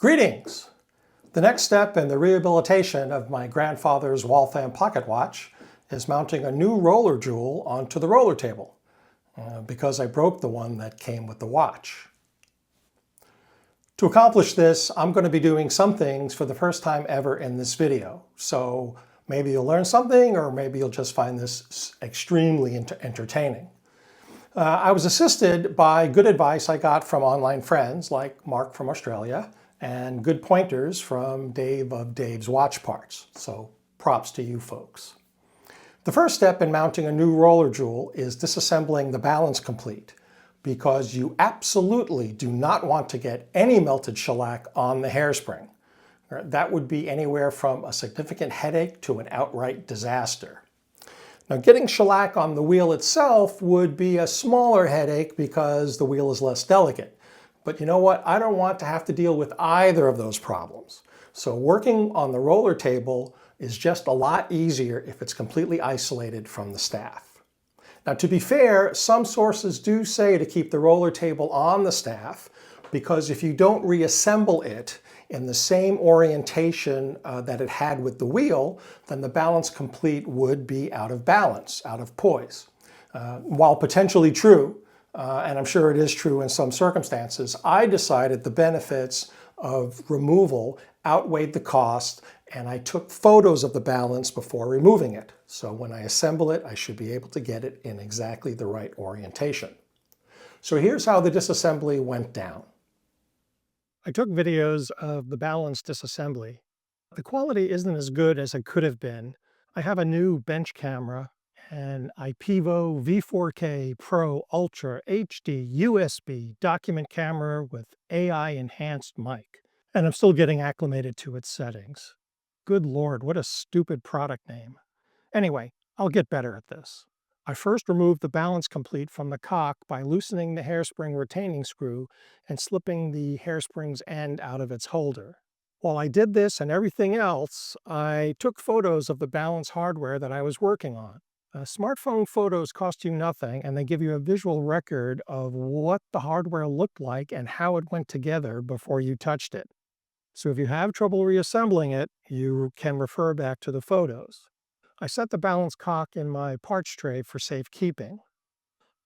Greetings! The next step in the rehabilitation of my grandfather's Waltham pocket watch is mounting a new roller jewel onto the roller table, because I broke the one that came with the watch. To accomplish this, I'm going to be doing some things for the first time ever in this video. So maybe you'll learn something, or maybe you'll just find this extremely entertaining. I was assisted by good advice I got from online friends like Mark from Australia, and good pointers from Dave of Dave's Watch Parts. So props to you folks. The first step in mounting a new roller jewel is disassembling the balance complete, because you absolutely do not want to get any melted shellac on the hairspring. That would be anywhere from a significant headache to an outright disaster. Now, getting shellac on the wheel itself would be a smaller headache because the wheel is less delicate. But you know what? I don't want to have to deal with either of those problems. So working on the roller table is just a lot easier if it's completely isolated from the staff. Now, to be fair, some sources do say to keep the roller table on the staff, because if you don't reassemble it in the same orientation that it had with the wheel, then the balance complete would be out of balance, out of poise. While potentially true, and I'm sure it is true in some circumstances, I decided the benefits of removal outweighed the cost, and I took photos of the balance before removing it. So when I assemble it, I should be able to get it in exactly the right orientation. So here's how the disassembly went down. I took videos of the balance disassembly. The quality isn't as good as it could have been. I have a new bench camera, an IPEVO V4K Pro Ultra HD USB document camera with AI enhanced mic. And I'm still getting acclimated to its settings. Good Lord, what a stupid product name. Anyway, I'll get better at this. I first removed the balance complete from the cock by loosening the hairspring retaining screw and slipping the hairspring's end out of its holder. While I did this and everything else, I took photos of the balance hardware that I was working on. Smartphone photos cost you nothing, and they give you a visual record of what the hardware looked like and how it went together before you touched it. So if you have trouble reassembling it, you can refer back to the photos. I set the balance cock in my parts tray for safekeeping.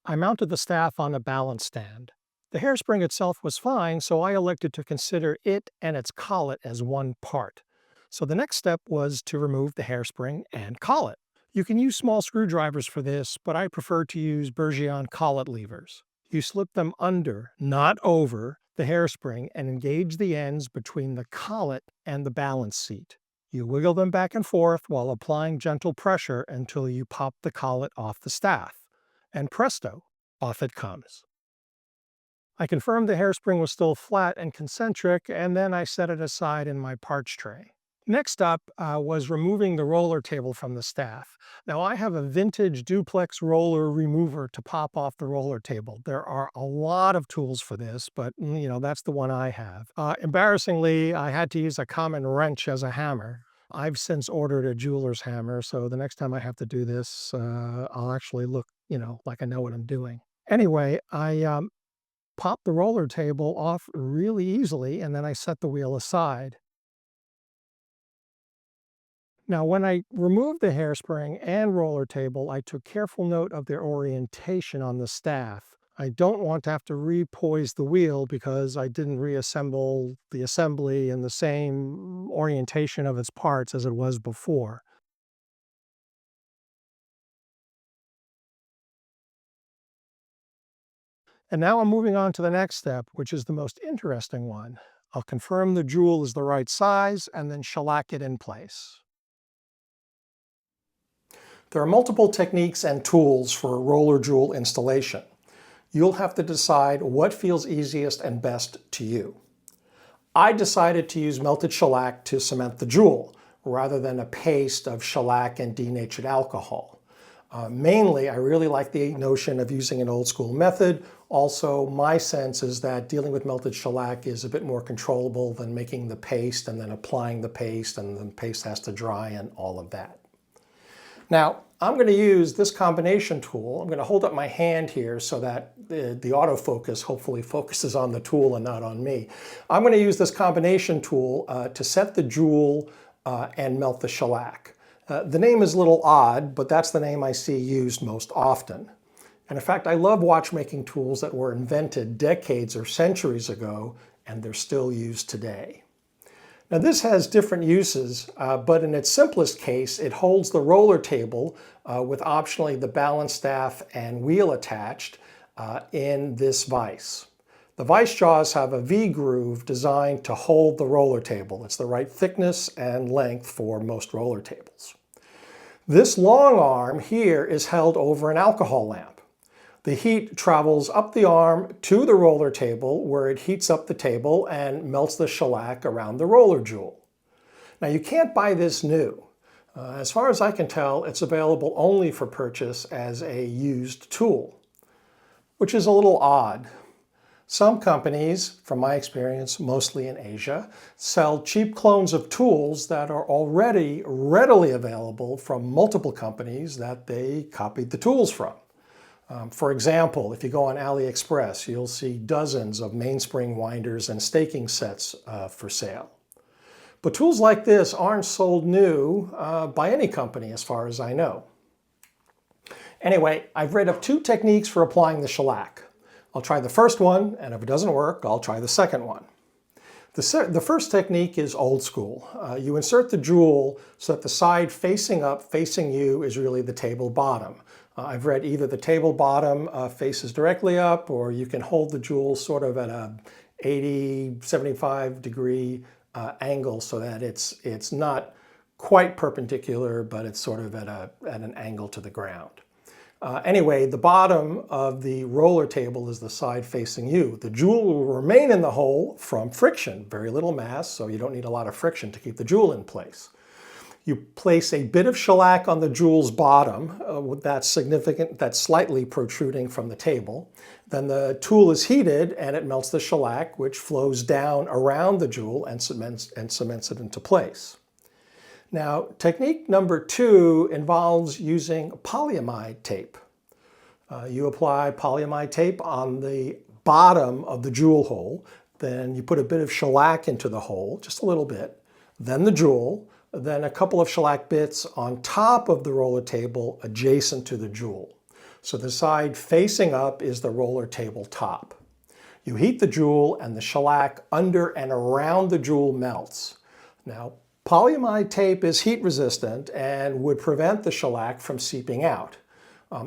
I mounted the staff on a balance stand. The hairspring itself was fine, so I elected to consider it and its collet as one part. So the next step was to remove the hairspring and collet. You can use small screwdrivers for this, but I prefer to use Bergeon collet levers. You slip them under, not over, the hairspring and engage the ends between the collet and the balance seat. You wiggle them back and forth while applying gentle pressure until you pop the collet off the staff. And presto, off it comes. I confirmed the hairspring was still flat and concentric, and then I set it aside in my parts tray. Next up was removing the roller table from the staff. Now, I have a vintage duplex roller remover to pop off the roller table. There are a lot of tools for this, but that's the one I have. Embarrassingly, I had to use a common wrench as a hammer. I've since ordered a jeweler's hammer, so the next time I have to do this, I'll actually look, like I know what I'm doing. Anyway, I popped the roller table off really easily, and then I set the wheel aside. Now, when I removed the hairspring and roller table, I took careful note of their orientation on the staff. I don't want to have to repoise the wheel because I didn't reassemble the assembly in the same orientation of its parts as it was before. And now I'm moving on to the next step, which is the most interesting one. I'll confirm the jewel is the right size and then shellac it in place. There are multiple techniques and tools for roller jewel installation. You'll have to decide what feels easiest and best to you. I decided to use melted shellac to cement the jewel, rather than a paste of shellac and denatured alcohol. Mainly, I really like the notion of using an old school method. Also, my sense is that dealing with melted shellac is a bit more controllable than making the paste and then applying the paste, and the paste has to dry and all of that. Now, I'm going to use this combination tool. I'm going to hold up my hand here so that the autofocus hopefully focuses on the tool and not on me. I'm going to use this combination tool to set the jewel and melt the shellac. The name is a little odd, but that's the name I see used most often. And in fact, I love watchmaking tools that were invented decades or centuries ago, and they're still used today. Now this has different uses, but in its simplest case, it holds the roller table with optionally the balance staff and wheel attached in this vise. The vise jaws have a V-groove designed to hold the roller table. It's the right thickness and length for most roller tables. This long arm here is held over an alcohol lamp. The heat travels up the arm to the roller table where it heats up the table and melts the shellac around the roller jewel. Now you can't buy this new. As far as I can tell, it's available only for purchase as a used tool, which is a little odd. Some companies, from my experience, mostly in Asia, sell cheap clones of tools that are already readily available from multiple companies that they copied the tools from. For example, if you go on AliExpress, you'll see dozens of mainspring winders and staking sets for sale. But tools like this aren't sold new by any company as far as I know. Anyway, I've read of 2 techniques for applying the shellac. I'll try the first one, and if it doesn't work, I'll try the second one. The first technique is old school. You insert the jewel so that the side facing up, facing you, is really the table bottom. I've read either the table bottom faces directly up, or you can hold the jewel sort of at a 80, 75 degree angle so that it's not quite perpendicular, but it's sort of at an angle to the ground. Anyway, the bottom of the roller table is the side facing you. The jewel will remain in the hole from friction, very little mass, so you don't need a lot of friction to keep the jewel in place. You place a bit of shellac on the jewel's bottom that's significant, that's slightly protruding from the table. Then the tool is heated and it melts the shellac, which flows down around the jewel and cements it into place. Now, technique number 2 involves using polyamide tape. You apply polyamide tape on the bottom of the jewel hole, then you put a bit of shellac into the hole, just a little bit, then the jewel, then a couple of shellac bits on top of the roller table adjacent to the jewel. So the side facing up is the roller table top. You heat the jewel and the shellac under and around the jewel melts. Now, polyamide tape is heat resistant and would prevent the shellac from seeping out.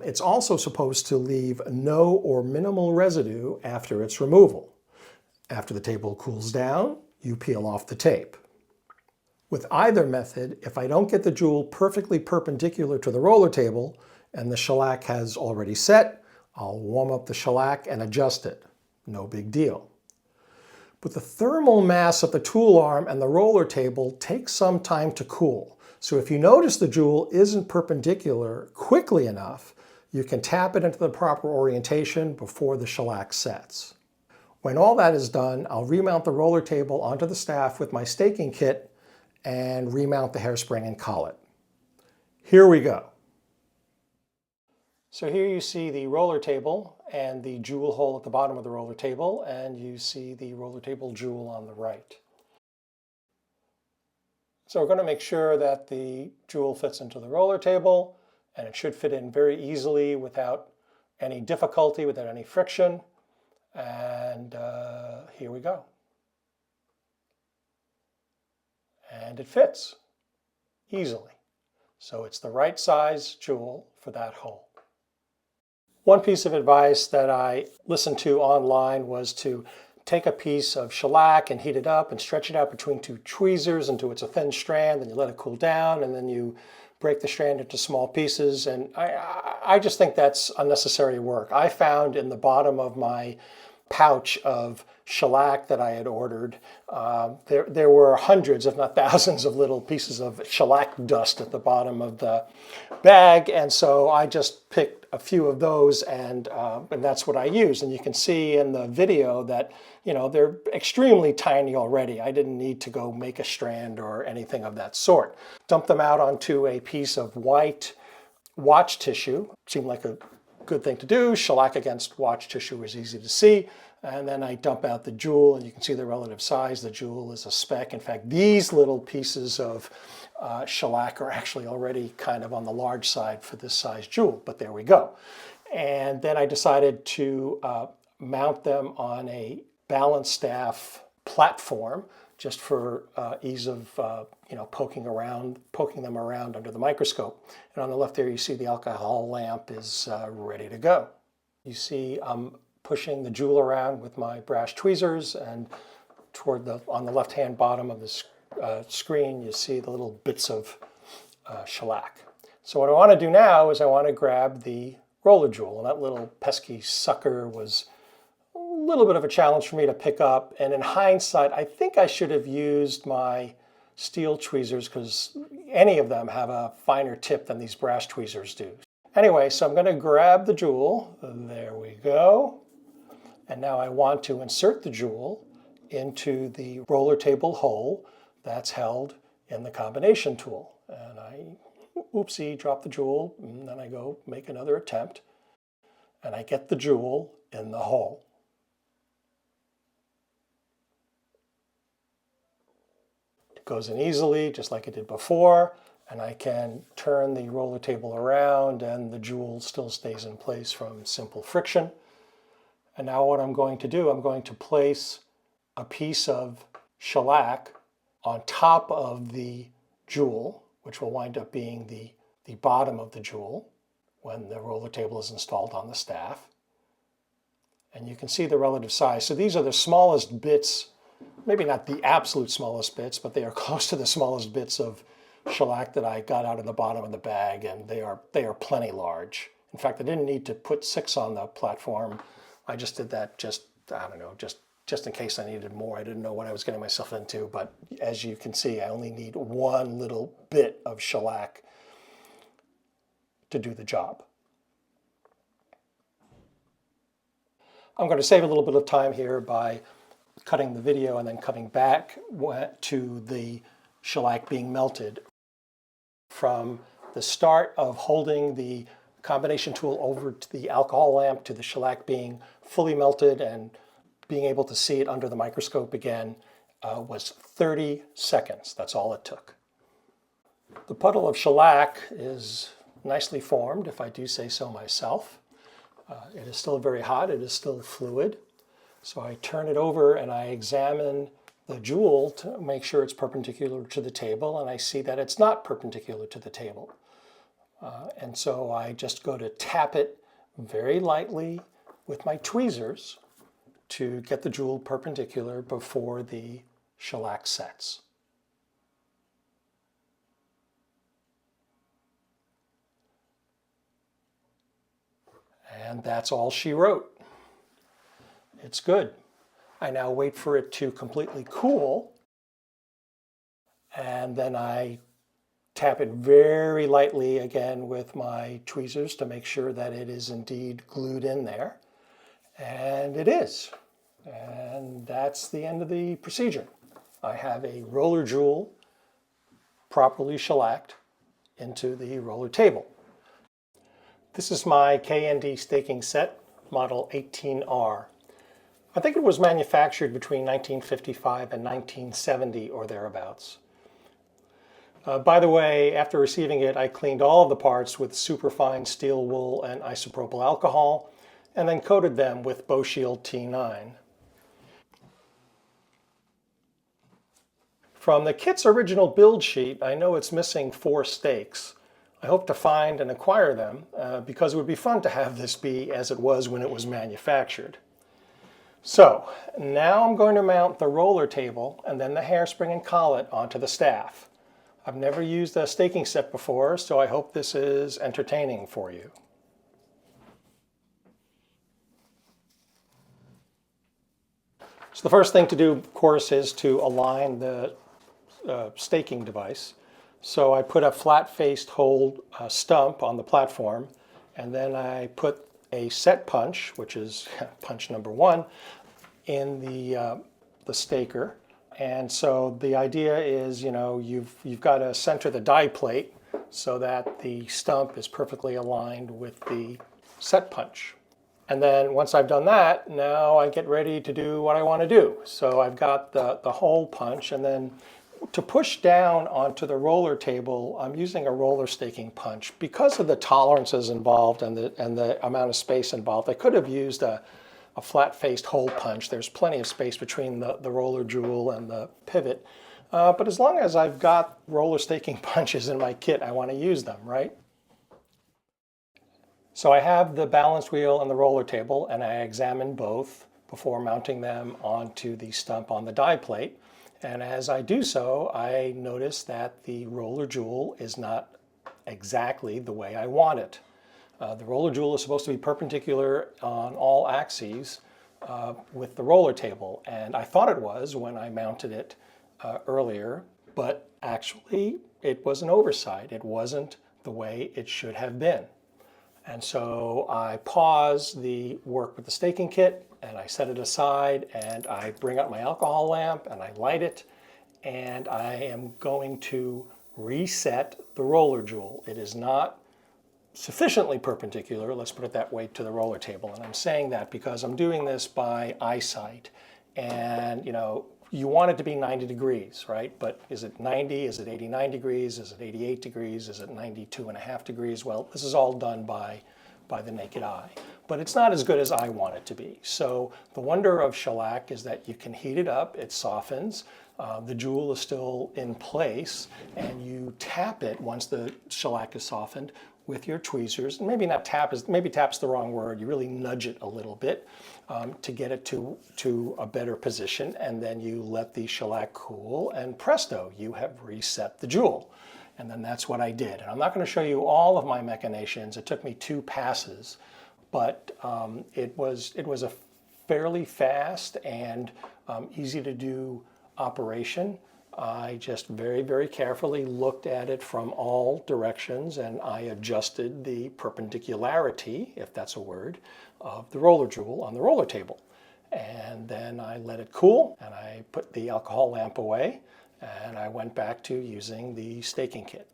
It's also supposed to leave no or minimal residue after its removal. After the table cools down, you peel off the tape. With either method, if I don't get the jewel perfectly perpendicular to the roller table and the shellac has already set, I'll warm up the shellac and adjust it. No big deal. But the thermal mass of the tool arm and the roller table takes some time to cool. So if you notice the jewel isn't perpendicular quickly enough, you can tap it into the proper orientation before the shellac sets. When all that is done, I'll remount the roller table onto the staff with my staking kit and remount the hairspring and collet. Here we go. So here you see the roller table and the jewel hole at the bottom of the roller table, and you see the roller table jewel on the right. So we're going to make sure that the jewel fits into the roller table, and it should fit in very easily without any difficulty, without any friction. And here we go. And it fits easily. So it's the right size jewel for that hole. One piece of advice that I listened to online was to take a piece of shellac and heat it up and stretch it out between 2 tweezers until it's a thin strand, then you let it cool down, and then you break the strand into small pieces. And I just think that's unnecessary work. I found in the bottom of my pouch of shellac that I had ordered, there were hundreds, if not thousands, of little pieces of shellac dust at the bottom of the bag, and so I just picked a few of those, and that's what I used. And you can see in the video that, you know, they're extremely tiny already. I didn't need to go make a strand or anything of that sort. Dump them out onto a piece of white watch tissue. Seemed like a good thing to do. Shellac against watch tissue is easy to see. And then I dump out the jewel, and you can see the relative size. The jewel is a speck. In fact, these little pieces of shellac are actually already kind of on the large side for this size jewel, but there we go. And then I decided to mount them on a balance staff platform, just for ease of poking them around under the microscope. And on the left there, you see the alcohol lamp is ready to go. You see I'm pushing the jewel around with my brass tweezers, and on the left-hand bottom of the screen, you see the little bits of shellac. So what I want to do now is I want to grab the roller jewel, and that little pesky sucker was a little bit of a challenge for me to pick up. And in hindsight, I think I should have used my steel tweezers, because any of them have a finer tip than these brass tweezers do. Anyway, so I'm going to grab the jewel. There we go. And now I want to insert the jewel into the roller table hole that's held in the combination tool. And I, oopsie, drop the jewel, and then I go make another attempt, and I get the jewel in the hole. It goes in easily, just like it did before, and I can turn the roller table around, and the jewel still stays in place from simple friction. And now what I'm going to do, I'm going to place a piece of shellac on top of the jewel, which will wind up being the bottom of the jewel when the roller table is installed on the staff. And you can see the relative size. So these are the smallest bits, maybe not the absolute smallest bits, but they are close to the smallest bits of shellac that I got out of the bottom of the bag, and they are plenty large. In fact, I didn't need to put 6 on the platform. I just did that I don't know, just in case I needed more. I didn't know what I was getting myself into, but as you can see, I only need one little bit of shellac to do the job. I'm going to save a little bit of time here by cutting the video and then coming back to the shellac being melted. From the start of holding the combination tool over to the alcohol lamp to the shellac being fully melted and being able to see it under the microscope again was 30 seconds. That's all it took. The puddle of shellac is nicely formed, if I do say so myself. It is still very hot. It is still fluid. So I turn it over and I examine the jewel to make sure it's perpendicular to the table, and I see that it's not perpendicular to the table. And so I just go to tap it very lightly with my tweezers to get the jewel perpendicular before the shellac sets. And that's all she wrote. It's good. I now wait for it to completely cool, and then I tap it very lightly again with my tweezers to make sure that it is indeed glued in there. And it is. And that's the end of the procedure. I have a roller jewel properly shellacked into the roller table. This is my KND staking set, model 18R. I think it was manufactured between 1955 and 1970 or thereabouts. By the way, after receiving it, I cleaned all of the parts with superfine steel wool and isopropyl alcohol, and then coated them with BoShield T9. From the kit's original build sheet, I know it's missing 4 stakes. I hope to find and acquire them because it would be fun to have this be as it was when it was manufactured. So now I'm going to mount the roller table and then the hairspring and collet onto the staff. I've never used a staking set before, so I hope this is entertaining for you. So the first thing to do, of course, is to align the staking device. So I put a flat-faced hold stump on the platform, and then I put a set punch, which is punch number 1, in the staker. And so the idea is, you've got to center the die plate so that the stump is perfectly aligned with the set punch. And then once I've done that, now I get ready to do what I want to do. So I've got the hole punch, and then to push down onto the roller table, I'm using a roller staking punch. Because of the tolerances involved and the amount of space involved, I could have used a flat-faced hole punch. There's plenty of space between the roller jewel and the pivot. But as long as I've got roller staking punches in my kit, I want to use them, right? So I have the balance wheel and the roller table, and I examine both before mounting them onto the stump on the die plate. And as I do so, I notice that the roller jewel is not exactly the way I want it. The roller jewel is supposed to be perpendicular on all axes with the roller table, and I thought it was when I mounted it earlier, but actually it was an oversight. It wasn't the way it should have been. And so I pause the work with the staking kit, and I set it aside, and I bring up my alcohol lamp and I light it, and I am going to reset the roller jewel. It is not sufficiently perpendicular, let's put it that way, to the roller table. And I'm saying that because I'm doing this by eyesight, and you want it to be 90 degrees, right? But is it 90? Is it 89 degrees? Is it 88 degrees? Is it 92.5 degrees? Well, this is all done by the naked eye. But it's not as good as I want it to be. So the wonder of shellac is that you can heat it up, it softens, the jewel is still in place, and you tap it once the shellac is softened with your tweezers. And maybe tap's the wrong word. You really nudge it a little bit to get it to a better position, and then you let the shellac cool, and presto, you have reset the jewel. And then that's what I did. And I'm not going to show you all of my machinations. It took me 2 passes, but it was a fairly fast and easy to do operation. I just very, very carefully looked at it from all directions, and I adjusted the perpendicularity, if that's a word, of the roller jewel on the roller table. And then I let it cool, and I put the alcohol lamp away, and I went back to using the staking kit.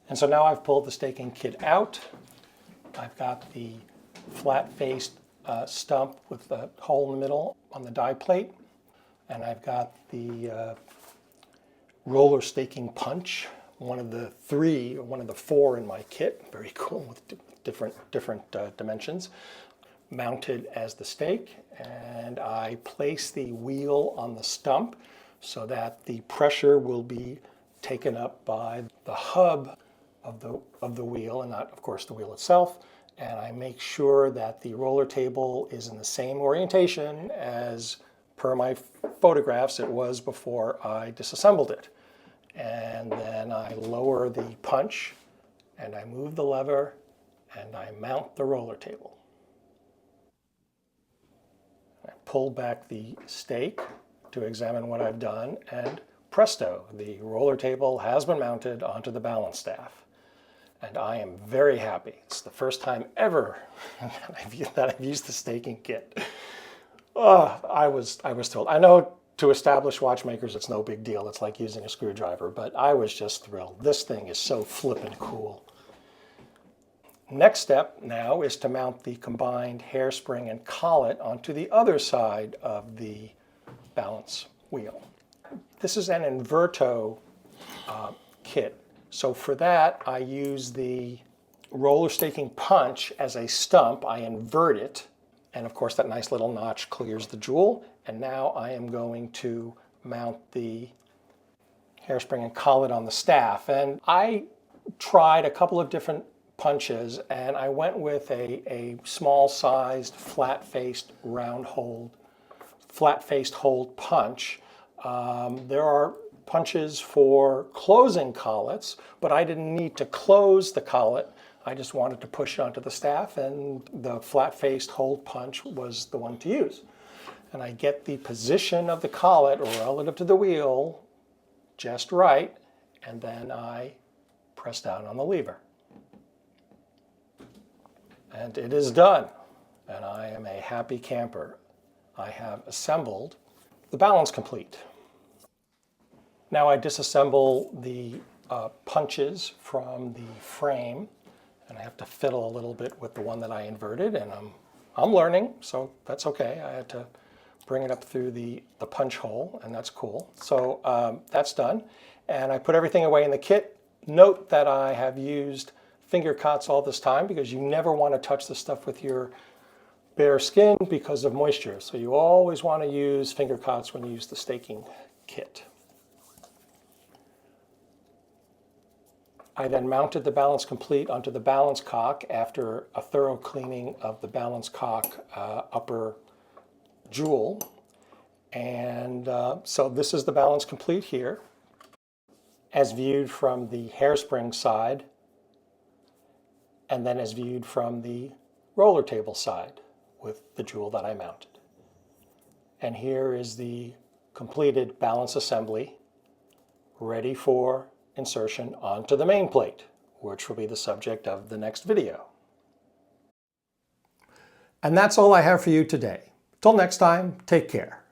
And so now I've pulled the staking kit out. I've got the flat-faced stump with the hole in the middle on the die plate. And I've got the roller staking punch, one of the 4 in my kit, very cool, with different dimensions, mounted as the stake. And I place the wheel on the stump so that the pressure will be taken up by the hub of the wheel, and not, of course, the wheel itself. And I make sure that the roller table is in the same orientation as, per my photographs, it was before I disassembled it. And then I lower the punch, and I move the lever, and I mount the roller table. I pull back the stake to examine what I've done, and presto, the roller table has been mounted onto the balance staff. And I am very happy. It's the first time ever that I've used the staking kit. Oh, I was thrilled. I know to established watchmakers it's no big deal. It's like using a screwdriver, but I was just thrilled. This thing is so flippin' cool. Next step now is to mount the combined hairspring and collet onto the other side of the balance wheel. This is an inverto kit. So for that, I use the roller staking punch as a stump. I invert it. And of course, that nice little notch clears the jewel. And now I am going to mount the hairspring and collet on the staff. And I tried a couple of different punches, and I went with a small-sized, flat-faced hold punch. There are punches for closing collets, but I didn't need to close the collet. I just wanted to push it onto the staff, and the flat-faced hold punch was the one to use. And I get the position of the collet relative to the wheel just right, and then I press down on the lever. And it is done, and I am a happy camper. I have assembled the balance complete. Now I disassemble the punches from the frame, and I have to fiddle a little bit with the one that I inverted, and I'm learning, so that's okay. I had to bring it up through the punch hole, and that's cool. So that's done, and I put everything away in the kit. Note that I have used finger cots all this time because you never want to touch the stuff with your bare skin because of moisture. So you always want to use finger cots when you use the staking kit. I then mounted the balance complete onto the balance cock after a thorough cleaning of the balance cock upper jewel. And so this is the balance complete here, as viewed from the hairspring side, and then as viewed from the roller table side with the jewel that I mounted. And here is the completed balance assembly, ready for insertion onto the main plate, which will be the subject of the next video. And that's all I have for you today. Till next time, take care.